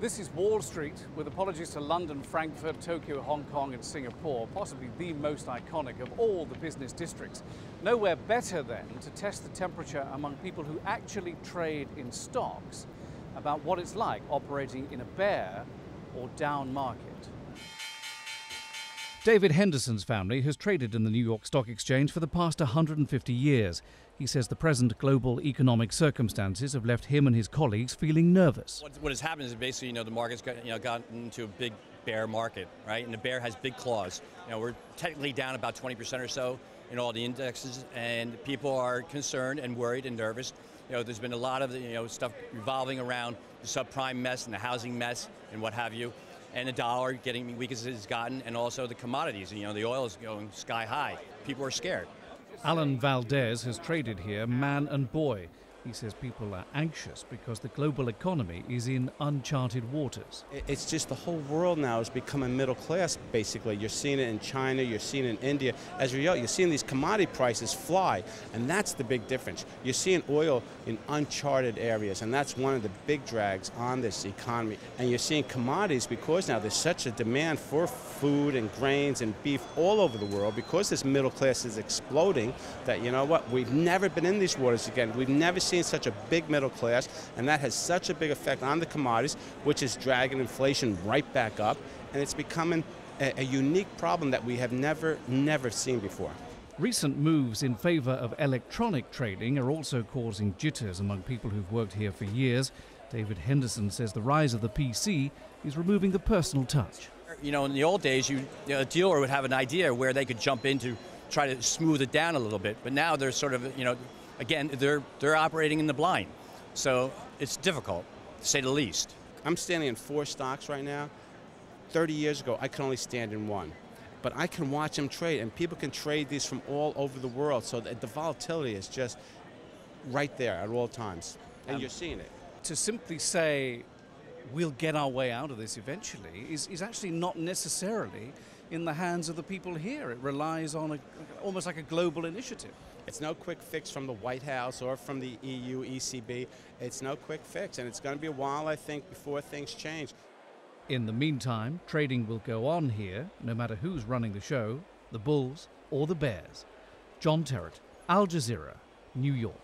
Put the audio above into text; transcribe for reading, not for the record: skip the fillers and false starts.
This is Wall Street, with apologies to London, Frankfurt, Tokyo, Hong Kong and Singapore, possibly the most iconic of all the business districts. Nowhere better then to test the temperature among people who actually trade in stocks about what it's like operating in a bear or down market. David Henderson's family has traded in the New York Stock Exchange for the past 150 years. He says the present global economic circumstances have left him and his colleagues feeling nervous. What has happened is basically, the market's gotten into a big bear market, right? And the bear has big claws. We're technically down about 20% or so in all the indexes, and people are concerned and worried and nervous. There's been a lot of stuff revolving around the subprime mess and the housing mess and what have you. And the dollar getting weak as it's gotten, and also the commodities. The oil is going sky high. People are scared. Alan Valdez has traded here man and boy. He says people are anxious because the global economy is in uncharted waters. It's just the whole world now is becoming middle class, basically. You're seeing it in China, you're seeing it in India. As a result, you're seeing these commodity prices fly, and that's the big difference. You're seeing oil in uncharted areas, and that's one of the big drags on this economy. And you're seeing commodities, because now there's such a demand for food and grains and beef all over the world, because this middle class is exploding, that we've never been in these waters again. We've never seen such a big middle class, and that has such a big effect on the commodities, which is dragging inflation right back up, and it's becoming a unique problem that we have never seen before. Recent moves in favor of electronic trading are also causing jitters among people who've worked here for years. David Henderson says the rise of the PC is removing the personal touch. In the old days, a dealer would have an idea where they could jump in to try to smooth it down a little bit, but now they're sort of, again, they're operating in the blind. So it's difficult, to say the least. I'm standing in 4 stocks right now. 30 years ago, I could only stand in 1. But I can watch them trade, and people can trade these from all over the world. So the volatility is just right there at all times, and you're seeing it. To simply say we'll get our way out of this eventually is actually not necessarily in the hands of the people here. It relies on almost like a global initiative. It's no quick fix from the White House or from the EU, ECB. It's no quick fix, and it's going to be a while, I think, before things change. In the meantime, trading will go on here, no matter who's running the show, the bulls or the bears. John Terrett, Al Jazeera, New York.